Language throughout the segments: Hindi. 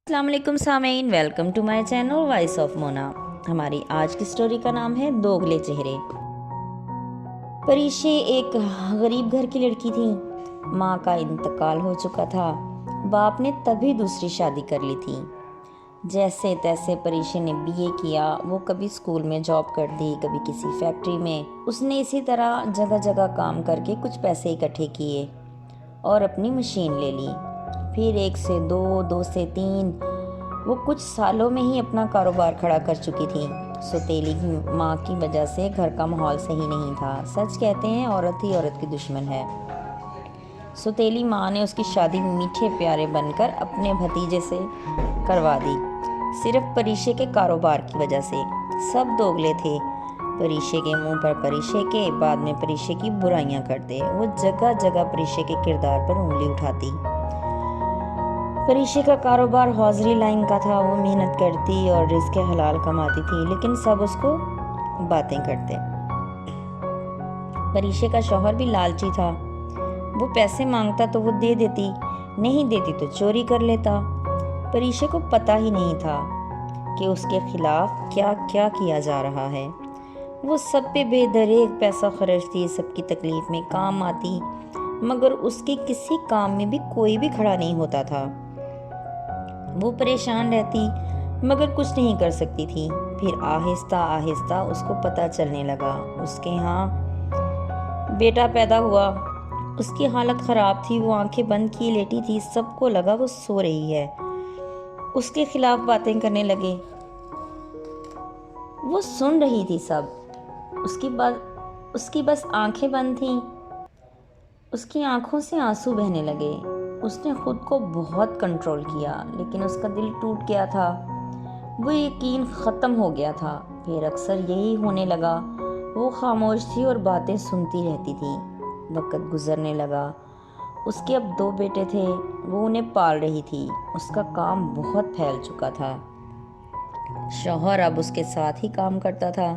अस्सलाम वालेकुम सामीन, welcome to my channel voice of Mona. हमारी आज की स्टोरी का नाम है दोगले चेहरे। परीशे एक गरीब घर की लड़की थी। माँ का इंतकाल हो चुका था। बाप ने तभी दूसरी शादी कर ली थी। जैसे तैसे परीशे ने बीए किया। वो कभी स्कूल में जॉब कर दी, कभी किसी फैक्ट्री में। उसने इसी तरह जगह जगह काम करके कुछ पैसे इकट्ठे किए और अपनी मशीन ले ली। फिर 1 से 2, 2 से 3, वो कुछ सालों में ही अपना कारोबार खड़ा कर चुकी थी। सौतेली माँ की वजह से घर का माहौल सही नहीं था। सच कहते हैं, औरत ही औरत की दुश्मन है। सौतेली माँ ने उसकी शादी मीठे प्यारे बनकर अपने भतीजे से करवा दी, सिर्फ परीशे के कारोबार की वजह से। सब दोगले थे। परीशे के मुंह पर परीशे के, बाद में परीशे की बुराइयां करते। वो जगह जगह परीशे के किरदार पर उंगली उठाती। परीशे का कारोबार हौजरी लाइन का था। वो मेहनत करती और रिज़्क़ हलाल कमाती थी, लेकिन सब उसको बातें करते। परीशे का शौहर भी लालची था। वो पैसे मांगता तो वो दे देती, नहीं देती तो चोरी कर लेता। परीशे को पता ही नहीं था कि उसके खिलाफ क्या क्या किया जा रहा है। वो सब पे बेदरेक पैसा खर्चती, सबकी तकलीफ में काम आती, मगर उसके किसी काम में भी कोई भी खड़ा नहीं होता था। वो परेशान रहती, मगर कुछ नहीं कर सकती थी। फिर आहिस्ता आहिस्ता उसको पता चलने लगा। उसके यहाँ बेटा पैदा हुआ। उसकी हालत ख़राब थी। वो आंखें बंद किए लेटी थी। सबको लगा वो सो रही है। उसके खिलाफ बातें करने लगे। वो सुन रही थी सब। उसकी बस आंखें बंद थीं। उसकी आंखों से आंसू बहने लगे। उसने खुद को बहुत कंट्रोल किया, लेकिन उसका दिल टूट गया था। वो यकीन ख़त्म हो गया था। फिर अक्सर यही होने लगा। वो खामोश थी और बातें सुनती रहती थी। वक्त गुजरने लगा। उसके अब 2 बेटे थे। वो उन्हें पाल रही थी। उसका काम बहुत फैल चुका था। शौहर अब उसके साथ ही काम करता था,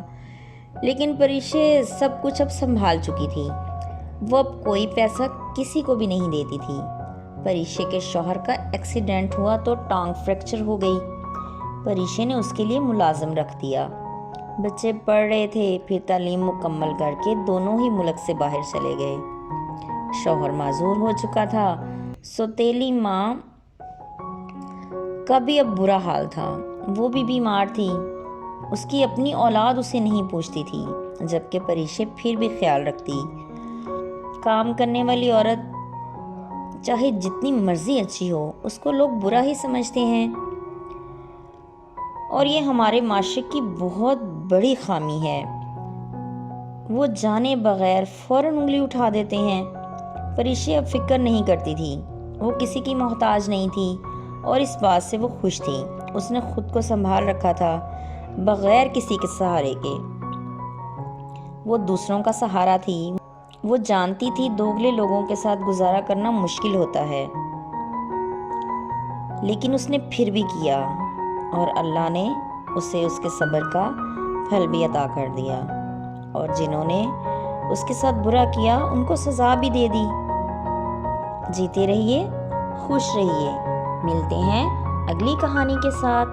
लेकिन परीशे सब कुछ अब संभाल चुकी थी। वो अब कोई पैसा किसी को भी नहीं देती थी। परीशे के शौहर का एक्सीडेंट हुआ तो टांग फ्रैक्चर हो गई। परीशे ने उसके लिए मुलाजिम रख दिया। बच्चे पढ़ रहे थे, फिर तालीम मुकम्मल करके दोनों ही मुल्क से बाहर चले गए। शौहर माजूर हो चुका था। सौतेली माँ का भी अब बुरा हाल था। वो भी बीमार थी। उसकी अपनी औलाद उसे नहीं पूछती थी, जबकि परीशे फिर भी ख्याल रखती। काम करने वाली औरत चाहे जितनी मर्जी अच्छी हो, उसको लोग बुरा ही समझते हैं, और ये हमारे माशरे की बहुत बड़ी खामी है। वो जाने बगैर फौरन उंगली उठा देते हैं। परीशे अब फिक्र नहीं करती थी। वो किसी की मोहताज नहीं थी और इस बात से वो खुश थी। उसने खुद को संभाल रखा था, बगैर किसी के सहारे के। वो दूसरों का सहारा थी। वो जानती थी दोगले लोगों के साथ गुजारा करना मुश्किल होता है, लेकिन उसने फिर भी किया, और अल्लाह ने उसे उसके सब्र का फल भी अता कर दिया। और जिन्होंने उसके साथ बुरा किया, उनको सज़ा भी दे दी। जीते रहिए, खुश रहिए। मिलते हैं अगली कहानी के साथ।